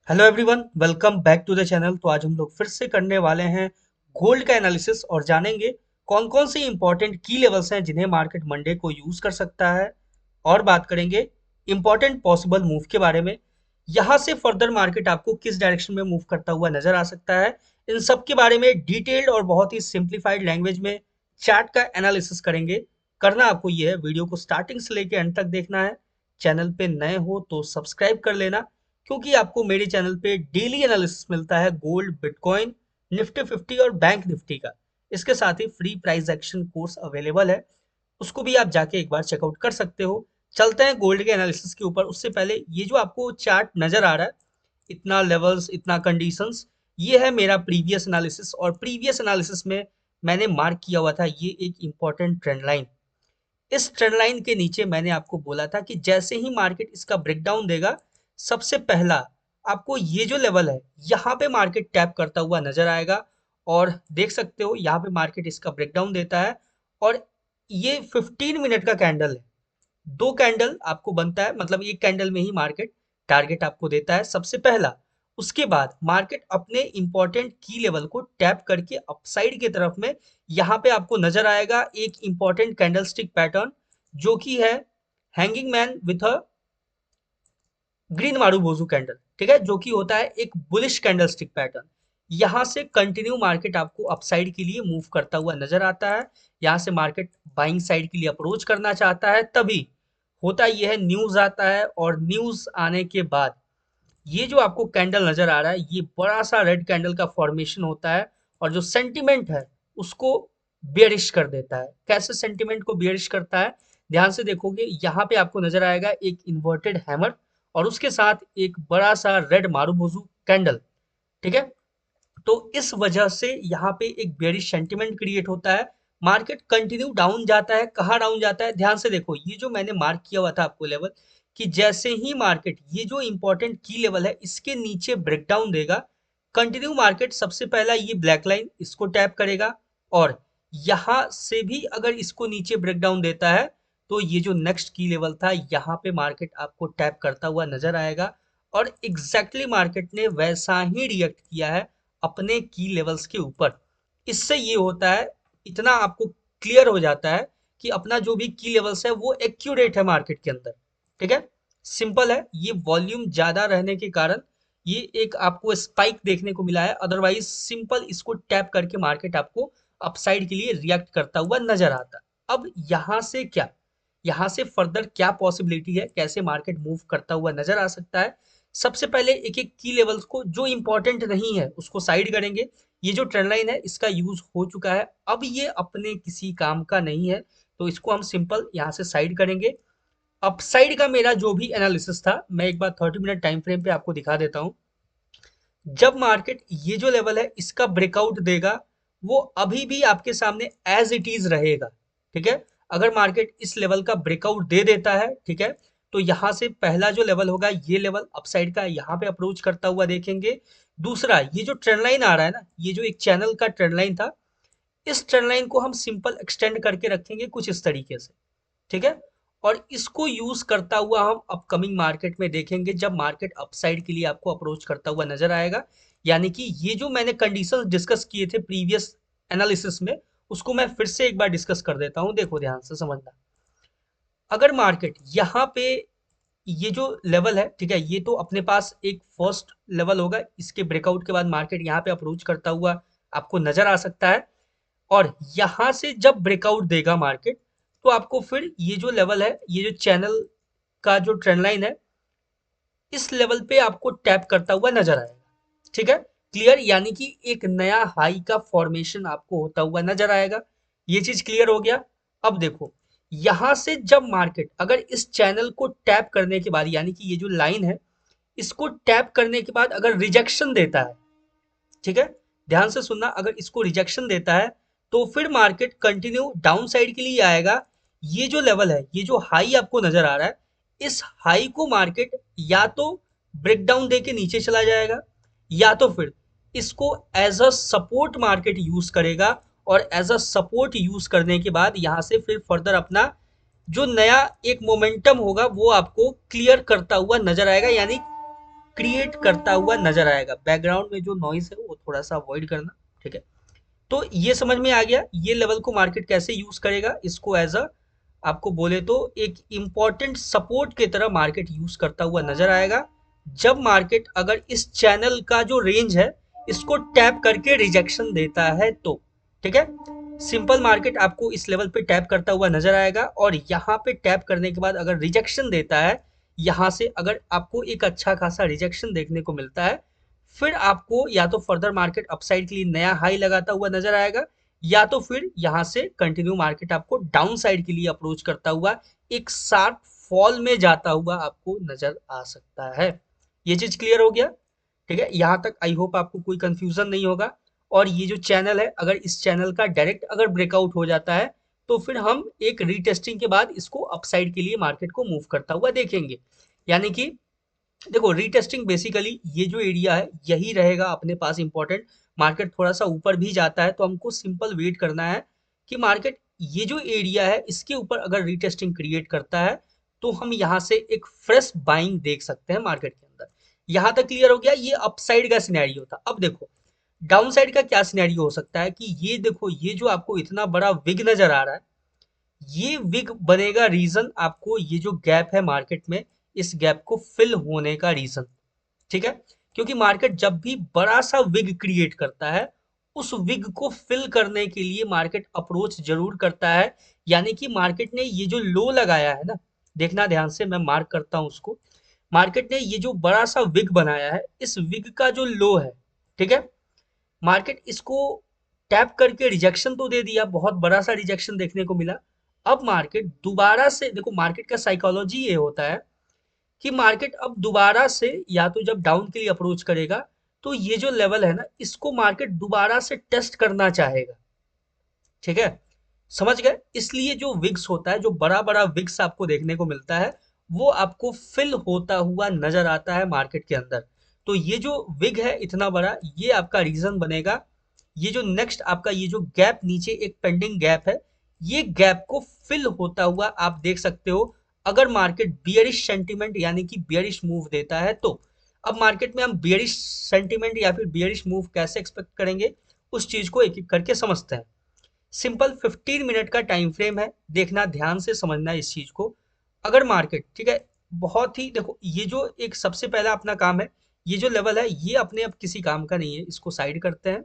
Hello everyone, welcome back to the channel. तो आज हम लोग फिर से करने वाले हैं गोल्ड का एनालिसिस और जानेंगे कौन कौन से इंपॉर्टेंट की लेवल्स हैं जिन्हें मार्केट मंडे को यूज कर सकता है। और बात करेंगे इंपॉर्टेंट पॉसिबल मूव के बारे में। यहाँ से फर्दर मार्केट आपको किस डायरेक्शन में मूव करता हुआ नजर आ सकता है, इन सब के बारे में डिटेल्ड और बहुत ही सिंप्लीफाइड लैंग्वेज में चार्ट का एनालिसिस करेंगे। करना आपको ये है, वीडियो को स्टार्टिंग से लेकर एंड तक देखना है। चैनल पे नए हो तो सब्सक्राइब कर लेना, क्योंकि आपको मेरे चैनल पे डेली एनालिसिस मिलता है गोल्ड, बिटकॉइन, निफ्टी 50 और बैंक निफ्टी का। इसके साथ ही free price action course available है, उसको भी आप जाके एक बार चेकआउट कर सकते हो। चलते हैं गोल्ड के एनालिसिस के ऊपर। उससे पहले ये जो आपको चार्ट नजर आ रहा है, इतना लेवल्स, इतना कंडीशंस, ये है मेरा प्रीवियस एनालिसिस। और प्रीवियस एनालिसिस में मैंने मार्क किया हुआ था ये एक इंपॉर्टेंट ट्रेंड लाइन। इस ट्रेंड लाइन के नीचे मैंने आपको बोला था कि जैसे ही मार्केट इसका ब्रेकडाउन देगा, सबसे पहला आपको ये जो लेवल है यहाँ पे मार्केट टैप करता हुआ नजर आएगा। और देख सकते हो यहाँ पे मार्केट इसका ब्रेकडाउन देता है। और ये 15 मिनट का कैंडल है, दो कैंडल आपको बनता है, मतलब एक कैंडल में ही मार्केट टारगेट आपको देता है सबसे पहला। उसके बाद मार्केट अपने इंपॉर्टेंट की लेवल को टैप करके अपसाइड की तरफ में यहाँ पे आपको नजर आएगा एक इंपॉर्टेंट कैंडलस्टिक पैटर्न, जो कि है hanging man with a green marubozu candle. ठीक है, जो कि होता है एक बुलिश कैंडलस्टिक पैटर्न। यहां से कंटिन्यू मार्केट आपको अपसाइड के लिए मूव करता हुआ नजर आता है। यहां से मार्केट बाइंग साइड के लिए अप्रोच करना चाहता है, तभी होता यह है न्यूज आता है। और न्यूज आने के बाद ये जो आपको कैंडल नजर आ रहा है, ये बड़ा सा रेड कैंडल का फॉर्मेशन होता है और जो सेंटिमेंट है उसको बेयरिश कर देता है। कैसे सेंटिमेंट को बेयरिश करता है, ध्यान से देखोगे यहाँ पे आपको नजर आएगा एक इन्वर्टेड हैमर और उसके साथ एक बड़ा सा रेड मारूबोजू कैंडल। ठीक है, तो इस वजह से यहाँ पे एक बेयरिश सेंटिमेंट क्रिएट होता है। मार्केट कंटिन्यू डाउन जाता है। कहाँ डाउन जाता है, ध्यान से देखो, ये जो मैंने मार्क किया हुआ था आपको लेवल, कि जैसे ही मार्केट ये जो इंपॉर्टेंट की लेवल है इसके नीचे ब्रेकडाउन देगा, कंटिन्यू मार्केट सबसे पहला ये ब्लैक लाइन इसको टैप करेगा। और यहां से भी अगर इसको नीचे ब्रेकडाउन देता है, तो ये जो नेक्स्ट की लेवल था यहाँ पे मार्केट आपको टैप करता हुआ नजर आएगा। और एग्जैक्टली मार्केट ने वैसा ही रिएक्ट किया है अपने की लेवल्स के ऊपर। इससे ये होता है, इतना आपको क्लियर हो जाता है कि अपना जो भी की लेवल्स है वो एक्यूरेट है मार्केट के अंदर। ठीक है, सिंपल है। ये वॉल्यूम ज्यादा रहने के कारण ये एक आपको स्पाइक देखने को मिला है, अदरवाइज सिंपल इसको टैप करके मार्केट आपको अपसाइड के लिए रिएक्ट करता हुआ नजर आता। अब यहाँ से क्या, यहाँ से फर्दर क्या पॉसिबिलिटी है, कैसे मार्केट मूव करता हुआ नजर आ सकता है। सबसे पहले एक एक की लेवल्स को जो इंपॉर्टेंट नहीं है उसको साइड करेंगे। ये जो ट्रेंड लाइन है इसका यूज हो चुका है, अब ये अपने किसी काम का नहीं है, तो इसको हम सिंपल यहाँ से साइड करेंगे। अपसाइड का मेरा जो भी एनालिसिस था, मैं एक बार 30 मिनट टाइम फ्रेम पे आपको दिखा देता हूँ। जब मार्केट ये जो लेवल है इसका ब्रेकआउट देगा, वो अभी भी आपके सामने एज इट इज रहेगा। ठीक है, अगर मार्केट इस लेवल का ब्रेकआउट दे देता है, ठीक है, तो यहां से पहला जो लेवल होगा ये लेवल अपसाइड का यहाँ पे अप्रोच करता हुआ देखेंगे। दूसरा, ये जो ट्रेंड लाइन आ रहा है ना, ये जो एक चैनल का ट्रेंड लाइन था, इस ट्रेंड लाइन को हम सिंपल एक्सटेंड करके रखेंगे कुछ इस तरीके से। ठीक है, और इसको यूज करता हुआ हम अपकमिंग मार्केट में देखेंगे जब मार्केट अपसाइड के लिए आपको अप्रोच करता हुआ नजर आएगा। यानी कि ये जो मैंने कंडीशंस डिस्कस किए थे प्रीवियस एनालिसिस में, उसको मैं फिर से एक बार डिस्कस कर देता हूं। देखो ध्यान से समझना, अगर मार्केट यहाँ पे ये जो लेवल है, ठीक है, ये तो अपने पास एक फर्स्ट लेवल होगा, इसके ब्रेकआउट के बाद मार्केट यहाँ पे अप्रोच करता हुआ आपको नजर आ सकता है। और यहां से जब ब्रेकआउट देगा मार्केट, तो आपको फिर ये जो लेवल है, ये जो चैनल का जो ट्रेंड लाइन है, इस लेवल पे आपको टैप करता हुआ नजर आएगा। ठीक है, क्लियर, यानी कि एक नया हाई का फॉर्मेशन आपको होता हुआ नजर आएगा। ये चीज क्लियर हो गया। अब देखो, यहां से जब मार्केट अगर इस चैनल को टैप करने के बाद, यानी कि ये जो लाइन है इसको टैप करने के बाद अगर रिजेक्शन देता है, ठीक है, ध्यान से सुनना, अगर इसको रिजेक्शन देता है तो फिर मार्केट कंटिन्यू डाउन साइड के लिए आएगा। ये जो लेवल है, ये जो हाई आपको नजर आ रहा है, इस हाई को मार्केट या तो ब्रेक डाउन दे के नीचे चला जाएगा, या तो फिर इसको as a support market use करेगा। और एज अ सपोर्ट यूज करने के बाद यहां से फिर फर्दर अपना जो नया एक मोमेंटम होगा वो आपको क्लियर करता हुआ नजर आएगा। यानी क्रिएट करता हुआ नजर आएगा। बैकग्राउंड में जो नॉइस है वो थोड़ा सा अवॉइड करना, ठीक है। तो ये समझ में आ गया ये लेवल को मार्केट कैसे यूज करेगा। इसको एज अ आपको बोले तो एक इंपॉर्टेंट सपोर्ट की तरह मार्केट यूज करता हुआ नजर आएगा, जब मार्केट अगर इस चैनल का जो रेंज है इसको टैप करके रिजेक्शन देता है तो, ठीक है। सिंपल मार्केट आपको इस लेवल पे टैप करता हुआ नजर आएगा, और यहाँ पे टैप करने के बाद अगर रिजेक्शन देता है, यहाँ से अगर आपको एक अच्छा खासा रिजेक्शन देखने को मिलता है, फिर आपको या तो फर्दर मार्केट अपसाइड के लिए नया हाई लगाता हुआ नजर आएगा, या तो फिर यहाँ से कंटिन्यू मार्केट आपको डाउन साइड के लिए अप्रोच करता हुआ एक शार्प फॉल में जाता हुआ आपको नजर आ सकता है। ये चीज क्लियर हो गया, ठीक है। यहाँ तक आई होप आपको कोई कंफ्यूजन नहीं होगा। और ये जो चैनल है, अगर इस चैनल का डायरेक्ट अगर ब्रेकआउट हो जाता है तो फिर हम एक रीटेस्टिंग के बाद इसको अपसाइड के लिए मार्केट को मूव करता हुआ देखेंगे। यानी कि देखो, रीटेस्टिंग बेसिकली ये जो एरिया है यही रहेगा अपने पास इंपॉर्टेंट। मार्केट थोड़ा सा ऊपर भी जाता है तो हमको सिंपल वेट करना है कि मार्केट ये जो एरिया है इसके ऊपर अगर रीटेस्टिंग क्रिएट करता है तो हम यहाँ से एक फ्रेश बाइंग देख सकते हैं मार्केट के अंदर। यहाँ तक क्लियर हो गया, ये अपसाइड का सिनेरियो था। अब देखो डाउन साइड का क्या सिनेरियो हो सकता है कि ये देखो, ये जो आपको इतना बड़ा विग नजर आ रहा है, ये विग बनेगा रीजन आपको ये जो गैप है मार्केट में, इस गैप को फिल होने का रीजन, ठीक है। क्योंकि मार्केट जब भी बड़ा सा विग क्रिएट करता है, उस विग को फिल करने के लिए मार्केट अप्रोच जरूर करता है। यानी कि मार्केट ने ये जो लो लगाया है ना, देखना ध्यान से, मैं मार्क करता हूं उसको। मार्केट ने ये जो बड़ा सा विग बनाया है, इस विग का जो लो है, ठीक है, मार्केट इसको टैप करके रिजेक्शन तो दे दिया, बहुत बड़ा सा रिजेक्शन देखने को मिला। अब मार्केट दोबारा से देखो, मार्केट का साइकोलॉजी ये होता है कि मार्केट अब दोबारा से या तो जब डाउन के लिए अप्रोच करेगा तो ये जो लेवल है ना, इसको मार्केट दोबारा से टेस्ट करना चाहेगा, ठीक है। समझ गए? इसलिए जो विग्स होता है, जो बड़ा बड़ा विग्स आपको देखने को मिलता है, वो आपको फिल होता हुआ नजर आता है मार्केट के अंदर। तो ये जो विग है इतना बड़ा, ये आपका रीजन बनेगा। ये जो नेक्स्ट आपका ये जो गैप नीचे एक पेंडिंग गैप है, ये गैप को फिल होता हुआ आप देख सकते हो। अगर मार्केट बियरिश सेंटीमेंट यानी कि बियरिश मूव देता है तो, अब मार्केट में हम बियरिश सेंटीमेंट या फिर बियरिश मूव कैसे एक्सपेक्ट करेंगे, उस चीज को एक एक करके समझते हैं। सिंपल 15 मिनट का टाइम फ्रेम है, देखना ध्यान से, समझना इस चीज को। अगर मार्केट, ठीक है, बहुत ही देखो, ये जो एक सबसे पहला अपना काम है, ये जो लेवल है ये अपने अब किसी काम का नहीं है, इसको साइड करते हैं।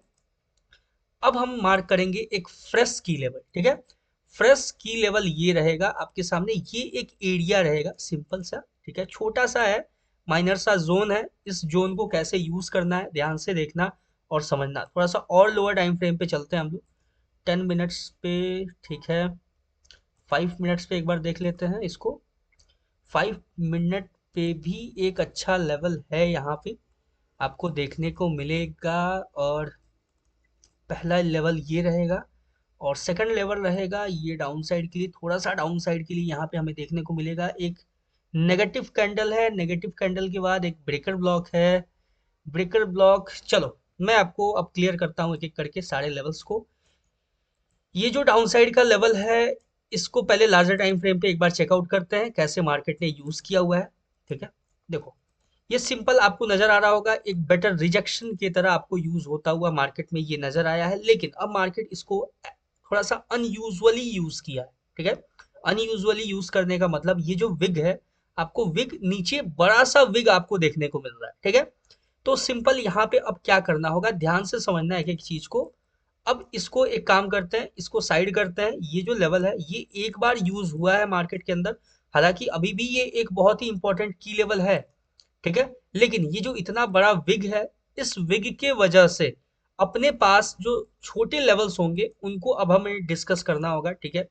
अब हम मार्क करेंगे एक फ्रेश की लेवल, ठीक है। फ्रेश की लेवल ये रहेगा आपके सामने, ये एक एरिया रहेगा सिंपल सा, ठीक है, छोटा सा है, माइनर सा जोन है। इस जोन को कैसे यूज करना है ध्यान से देखना और समझना। थोड़ा सा और लोअर टाइम फ्रेम पे चलते हैं हम लोग, 10 मिनट्स पे, ठीक है। 5 मिनट्स पे एक बार देख लेते हैं इसको। 5 मिनट पे भी एक अच्छा लेवल है यहाँ पे आपको देखने को मिलेगा। और पहला लेवल ये रहेगा, और सेकंड लेवल रहेगा ये डाउन साइड के लिए, थोड़ा सा डाउन साइड के लिए यहाँ पे हमें देखने को मिलेगा एक नेगेटिव कैंडल है। नेगेटिव कैंडल के बाद एक ब्रेकर ब्लॉक है। ब्रेकर ब्लॉक, चलो मैं आपको अब क्लियर करता हूँ एक एक करके सारे लेवल्स को। ये जो डाउन साइड का लेवल है, इसको पहले लार्जर टाइम फ्रेम पे एक बार चेकआउट करते हैं कैसे मार्केट ने यूज किया हुआ है, ठीक है। देखो, ये सिंपल आपको नजर आ रहा होगा, एक बेटर रिजेक्शन की तरह आपको यूज होता हुआ मार्केट में ये नजर आया है। लेकिन अब मार्केट इसको थोड़ा सा अनयूजुअली यूज किया है, ठीक है। अनयूजुअली यूज करने का मतलब, ये जो विग है, आपको विग नीचे बड़ा सा विग आपको देखने को मिल रहा है, ठीक है। तो सिंपल यहाँ पे अब क्या करना होगा, ध्यान से समझना है एक एक चीज को। अब इसको एक काम करते हैं, इसको साइड करते हैं। ये जो लेवल है ये एक बार यूज हुआ है मार्केट के अंदर, हालांकि अभी भी ये एक बहुत ही इंपॉर्टेंट की लेवल है, ठीक है। लेकिन ये जो इतना बड़ा विग है, इस विग के वजह से अपने पास जो छोटे लेवल्स होंगे उनको अब हमें डिस्कस करना होगा, ठीक है।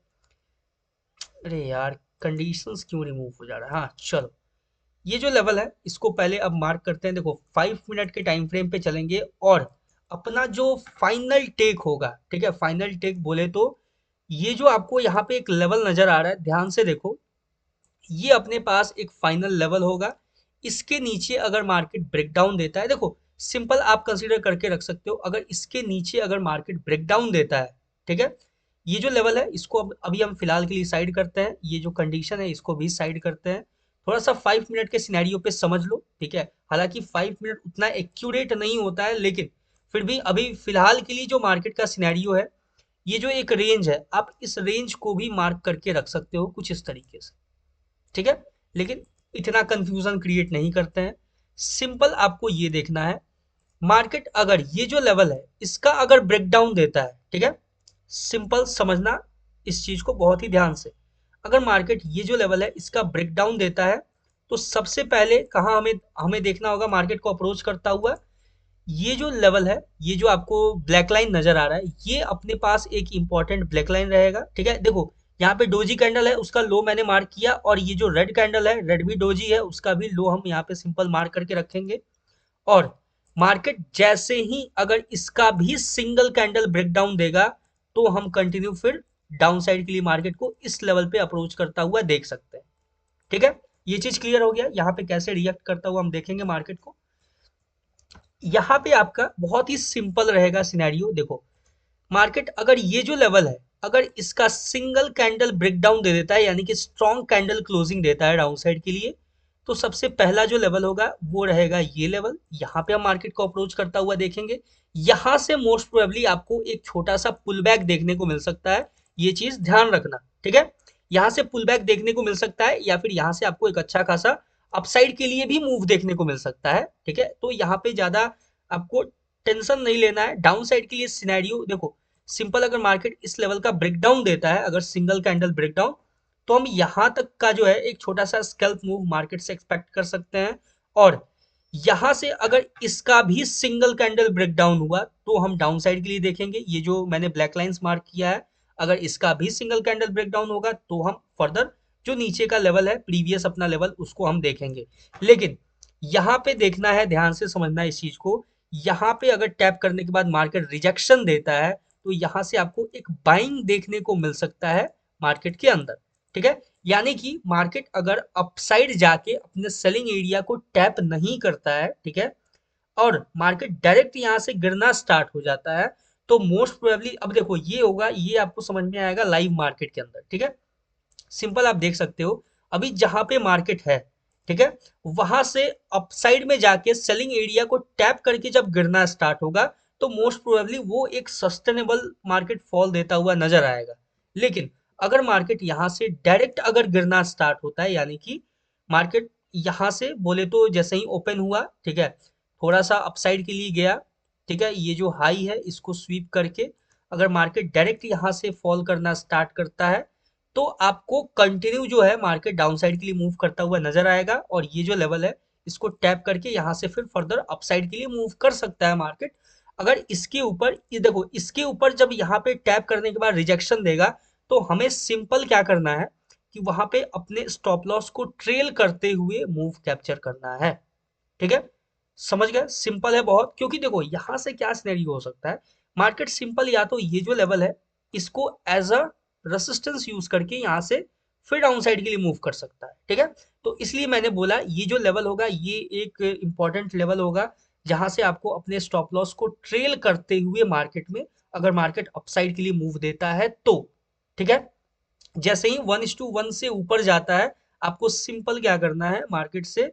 अरे यार, कंडीशंस क्यों रिमूव हो जा रहा है, हाँ चलो। ये जो लेवल है इसको पहले अब मार्क करते हैं। देखो 5 मिनट के टाइम फ्रेम पे चलेंगे, और अपना जो फाइनल टेक होगा, ठीक है, फाइनल टेक बोले तो ये जो आपको यहाँ पे एक लेवल नजर आ रहा है, ध्यान से देखो, ये अपने पास एक फाइनल लेवल होगा। इसके नीचे अगर मार्केट ब्रेकडाउन देता है, देखो सिंपल आप कंसीडर करके रख सकते हो, अगर इसके नीचे अगर मार्केट ब्रेकडाउन देता है, ठीक है, ये जो लेवल है इसको अब अभी हम फिलहाल के लिए साइड करते हैं। ये जो कंडीशन है इसको भी साइड करते हैं। थोड़ा सा 5 मिनट के सिनेरियो पे समझ लो, ठीक है। हालांकि 5 मिनट उतना एक्यूरेट नहीं होता है, लेकिन फिर भी अभी फिलहाल के लिए जो मार्केट का सिनेरियो है, ये जो एक रेंज है, आप इस रेंज को भी मार्क करके रख सकते हो कुछ इस तरीके से, ठीक है। लेकिन इतना कंफ्यूजन क्रिएट नहीं करते हैं, सिंपल आपको ये देखना है, मार्केट अगर ये जो लेवल है इसका अगर ब्रेकडाउन देता है, ठीक है, सिंपल समझना इस चीज को बहुत ही ध्यान से। अगर मार्केट ये जो लेवल है इसका ब्रेकडाउन देता है, तो सबसे पहले कहाँ हमें हमें देखना होगा मार्केट को अप्रोच करता हुआ, ये जो लेवल है, ये जो आपको ब्लैक लाइन नजर आ रहा है, ये अपने पास एक इंपॉर्टेंट ब्लैक लाइन रहेगा, ठीक है। देखो यहाँ पे डोजी कैंडल है, उसका लो मैंने मार्क किया, और ये जो रेड कैंडल है, रेड भी डोजी है, उसका भी लो हम यहाँ पे सिंपल मार्क करके रखेंगे। और मार्केट जैसे ही अगर इसका भी सिंगल कैंडल ब्रेकडाउन देगा, तो हम कंटिन्यू फिर डाउन साइड के लिए मार्केट को इस लेवल पे अप्रोच करता हुआ देख सकते हैं, ठीक है। ये चीज क्लियर हो गया, यहाँ पे कैसे रिएक्ट करता हुआ हम देखेंगे मार्केट को। यहाँ पे आपका बहुत ही सिंपल रहेगा सिनेरियो। देखो मार्केट अगर ये जो लेवल है, अगर इसका सिंगल कैंडल ब्रेकडाउन दे देता है, यानी कि स्ट्रॉन्ग कैंडल क्लोजिंग देता है डाउन साइड के लिए, तो सबसे पहला जो लेवल होगा वो रहेगा ये लेवल। यहाँ पे हम मार्केट को अप्रोच करता हुआ देखेंगे, यहाँ से मोस्ट प्रोबेबली आपको एक छोटा सा पुल बैक देखने को मिल सकता है, ये चीज ध्यान रखना, ठीक है। यहाँ से पुल बैक देखने को मिल सकता है, या फिर यहाँ से आपको एक अच्छा खासा अपसाइड के लिए भी मूव देखने को मिल सकता है, ठीक है। तो यहाँ पे ज्यादा आपको टेंशन नहीं लेना है। डाउन साइड के लिए सिनेरियो देखो सिंपल, अगर मार्केट इस लेवल का ब्रेकडाउन देता है, अगर सिंगल कैंडल ब्रेकडाउन, तो हम यहां तक का जो है एक छोटा सा स्कैल्प मूव मार्केट से एक्सपेक्ट कर सकते हैं। और यहां से अगर इसका भी सिंगल कैंडल ब्रेकडाउन हुआ, तो हम डाउन साइड के लिए देखेंगे, ये जो मैंने ब्लैक लाइंस मार्क किया है, अगर इसका भी सिंगल कैंडल ब्रेकडाउन होगा, तो हम फर्दर जो नीचे का लेवल है प्रीवियस अपना लेवल, उसको हम देखेंगे। लेकिन यहाँ पे देखना है, ध्यान से समझना है इस चीज को, यहाँ पे अगर टैप करने के बाद मार्केट रिजेक्शन देता है, तो यहाँ से आपको एक बाइंग देखने को मिल सकता है मार्केट के अंदर, ठीक है। यानी कि मार्केट अगर अपसाइड जाके अपने सेलिंग एरिया को टैप नहीं करता है, ठीक है, और मार्केट डायरेक्ट यहाँ से गिरना स्टार्ट हो जाता है, तो मोस्ट प्रोबेबली अब देखो ये होगा, ये आपको समझ में आएगा लाइव मार्केट के अंदर, ठीक है। सिंपल आप देख सकते हो, अभी जहां पे मार्केट है, ठीक है, वहां से अपसाइड में जाके सेलिंग एरिया को टैप करके जब गिरना स्टार्ट होगा, तो मोस्ट प्रोबेबली वो एक सस्टेनेबल मार्केट फॉल देता हुआ नजर आएगा। लेकिन अगर मार्केट यहां से डायरेक्ट अगर गिरना स्टार्ट होता है, यानी कि मार्केट यहां से बोले तो जैसे ही ओपन हुआ, ठीक है, थोड़ा सा अपसाइड के लिए गया, ठीक है, ये जो हाई है इसको स्वीप करके अगर मार्केट डायरेक्ट यहां से फॉल करना स्टार्ट करता है, तो आपको कंटिन्यू जो है मार्केट डाउन साइड के लिए मूव करता हुआ नजर आएगा, और ये जो लेवल है इसको टैप करके यहाँ से फिर फर्दर अपसाइड के लिए मूव कर सकता है मार्केट। अगर इसके ऊपर ये देखो, इसके ऊपर जब यहाँ पे टैप करने के बाद रिजेक्शन देगा, तो हमें सिंपल क्या करना है कि वहां पे अपने स्टॉप लॉस को ट्रेल करते हुए मूव कैप्चर करना है, ठीक है। समझ गए, सिंपल है बहुत। क्योंकि देखो यहां से क्या सिनेरियो हो सकता है, मार्केट सिंपल या तो ये जो लेवल है इसको एज अ रेसिस्टेंस यूज करके यहाँ से फिर डाउन साइड के लिए मूव कर सकता है, ठीक है। तो इसलिए मैंने बोला ये जो लेवल होगा ये एक इंपॉर्टेंट लेवल होगा, जहां से आपको अपने स्टॉप लॉस को ट्रेल करते हुए मार्केट में, अगर मार्केट अपसाइड के लिए मूव देता है तो, ठीक है। जैसे ही 1:1 से ऊपर जाता है, आपको सिंपल क्या करना है, मार्केट से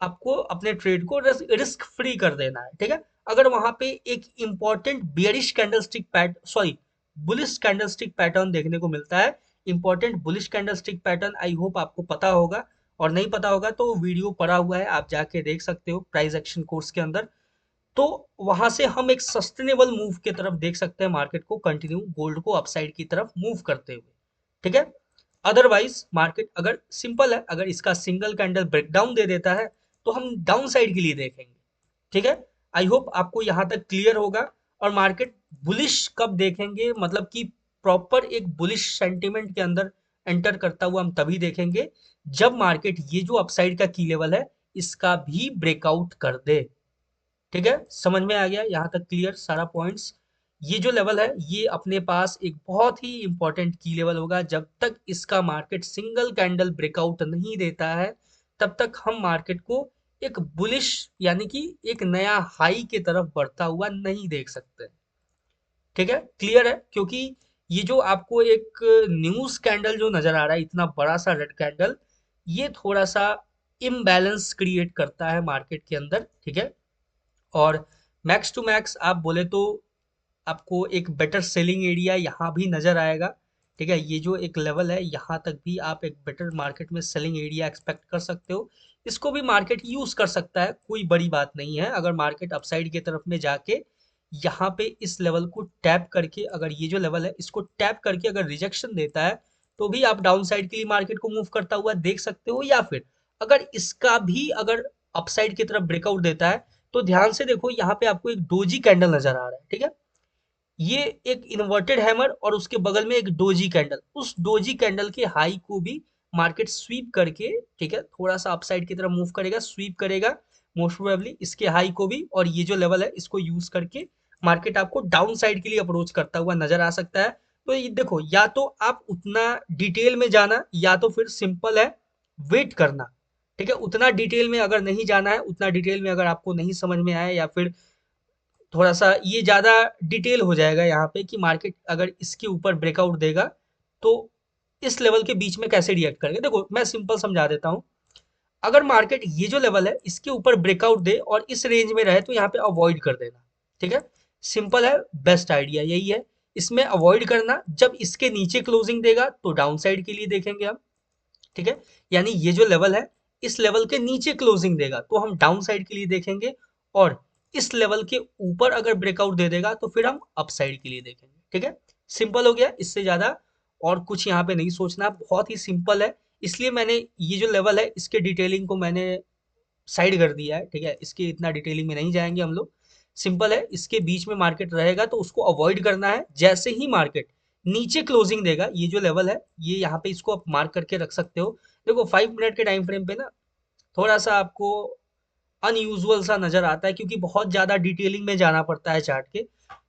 आपको अपने ट्रेड को रिस्क फ्री कर देना है, ठीक है। अगर वहां पे एक important bearish candlestick PAT sorry bullish candlestick pattern देखने को मिलता है, important bullish candlestick pattern, I hope आपको पता होगा, और नहीं पता होगा तो वीडियो पड़ा हुआ है, आप जाके देख सकते हो प्राइस एक्शन कोर्स के अंदर। तो वहां से हम एक सस्टेनेबल मूव की तरफ देख सकते हैं मार्केट को, कंटिन्यू गोल्ड को अपसाइड की तरफ मूव करते हुए, ठीक है। अदरवाइज मार्केट अगर सिंपल है, अगर इसका सिंगल कैंडल ब्रेकडाउन दे देता है, तो हम डाउन साइड के लिए देखेंगे, ठीक है। आई होप आपको यहां तक क्लियर होगा। और मार्केट बुलिश कब देखेंगे, मतलब कि प्रॉपर एक बुलिश सेंटिमेंट के अंदर एंटर करता हुआ हम तभी देखेंगे, जब मार्केट ये जो अपसाइड का की लेवल है इसका भी ब्रेकआउट कर दे, ठीक है। समझ में आ गया यहाँ तक क्लियर सारा पॉइंट्स। ये जो लेवल है ये अपने पास एक बहुत ही इंपॉर्टेंट की लेवल होगा, जब तक इसका मार्केट सिंगल कैंडल ब्रेकआउट नहीं देता है, तब तक हम मार्केट को एक बुलिश यानी कि एक नया हाई की तरफ बढ़ता हुआ नहीं देख सकते, ठीक है। क्लियर है, क्योंकि ये जो आपको एक न्यूज कैंडल जो नजर आ रहा है, इतना बड़ा सा रेड कैंडल, ये थोड़ा सा इम्बैलेंस क्रिएट करता है मार्केट के अंदर, ठीक है। और मैक्स टू मैक्स आप बोले तो आपको एक बेटर सेलिंग एरिया यहाँ भी नज़र आएगा, ठीक है। ये जो एक लेवल है यहाँ तक भी आप एक बेटर मार्केट में सेलिंग एरिया एक्सपेक्ट कर सकते हो। इसको भी मार्केट यूज़ कर सकता है, कोई बड़ी बात नहीं है। अगर मार्केट अपसाइड की तरफ में जाके यहाँ पे इस लेवल को टैप करके, अगर ये जो लेवल है इसको टैप करके अगर रिजेक्शन देता है, तो भी आप डाउन साइड के लिए मार्केट को मूव करता हुआ देख सकते हो। या फिर अगर इसका भी अगर अपसाइड की तरफ ब्रेकआउट देता है, तो ध्यान से देखो यहाँ पे आपको एक डोजी कैंडल नजर आ रहा है, ठीक है। ये एक इन्वर्टेड हैमर और उसके बगल में एक डोजी कैंडल, उस डोजी कैंडल के हाई को भी मार्केट स्वीप करके, ठीक है, थोड़ा सा अपसाइड की तरफ मूव करेगा, स्वीप करेगा मोस्ट प्रोबेबली इसके हाई को भी, और ये जो लेवल है इसको यूज करके मार्केट आपको डाउन साइड के लिए अप्रोच करता हुआ नजर आ सकता है। तो ये देखो, या तो आप उतना डिटेल में जाना या तो फिर सिंपल है वेट करना, ठीक है। उतना डिटेल में अगर नहीं जाना है, उतना डिटेल में अगर आपको नहीं समझ में आया, या फिर थोड़ा सा ये ज़्यादा डिटेल हो जाएगा यहाँ पे कि मार्केट अगर इसके ऊपर ब्रेकआउट देगा तो इस लेवल के बीच में कैसे रिएक्ट करेगा। देखो मैं सिंपल समझा देता हूँ। अगर मार्केट ये जो लेवल है इसके ऊपर ब्रेकआउट दे और इस रेंज में रहे, तो यहाँ पे अवॉइड कर देना, ठीक है। सिंपल है, बेस्ट आइडिया यही है, इसमें अवॉइड करना। जब इसके नीचे क्लोजिंग देगा तो डाउन साइड के लिए देखेंगे हम, ठीक है। यानी ये जो लेवल है इस लेवल के नीचे क्लोजिंग देगा तो हम डाउन साइड के लिए देखेंगे, और इस लेवल के ऊपर अगर ब्रेकआउट दे देगा तो फिर हम अप साइड के लिए देखेंगे, ठीक है। सिंपल हो गया, इससे ज्यादा और कुछ यहाँ पे नहीं सोचना, बहुत ही सिंपल है। इसलिए मैंने ये जो लेवल है इसके डिटेलिंग को मैंने साइड कर दिया है, ठीक है। इसके इतना डिटेलिंग में नहीं जाएंगे हम लोग। सिंपल है, इसके बीच में मार्केट रहेगा तो उसको अवॉइड करना है। जैसे ही मार्केट नीचे क्लोजिंग देगा, ये जो लेवल है ये यहाँ पे इसको आप मार्क करके रख सकते हो। देखो 5 मिनट के टाइम फ्रेम पे ना थोड़ा सा आपको अनयूजुअल सा नजर आता है, क्योंकि बहुत ज्यादा डिटेलिंग में जाना पड़ता है चार्ट के।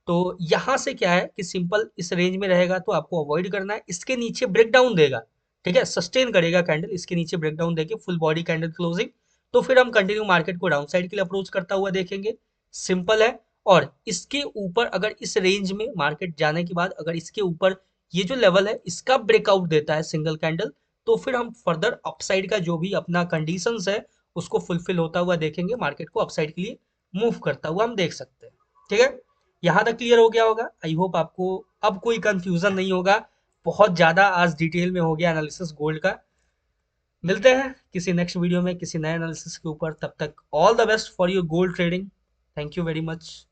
तो यहाँ से क्या है कि सिंपल इस रेंज में रहेगा तो आपको अवॉइड करना है। इसके नीचे ब्रेक डाउन देगा, ठीक है, सस्टेन करेगा कैंडल, इसके नीचे ब्रेक डाउन देके फुल बॉडी कैंडल क्लोजिंग, तो फिर हम कंटिन्यू मार्केट को डाउन साइड के लिए अप्रोच करता हुआ देखेंगे। सिंपल है। और इसके ऊपर अगर इस रेंज में मार्केट जाने के बाद अगर इसके ऊपर ये जो लेवल है इसका ब्रेकआउट देता है सिंगल कैंडल, तो फिर हम फर्दर अपसाइड का जो भी अपना कंडीशंस है उसको फुलफिल होता हुआ देखेंगे, मार्केट को अपसाइड के लिए मूव करता हुआ हम देख सकते हैं, ठीक है। यहाँ तक क्लियर हो गया होगा, आई होप आपको अब कोई कंफ्यूजन नहीं होगा। बहुत ज़्यादा आज डिटेल में हो गया एनालिसिस गोल्ड का। मिलते हैं किसी नेक्स्ट वीडियो में किसी नए एनालिसिस के ऊपर, तब तक all the best for your gold trading. Thank you very much.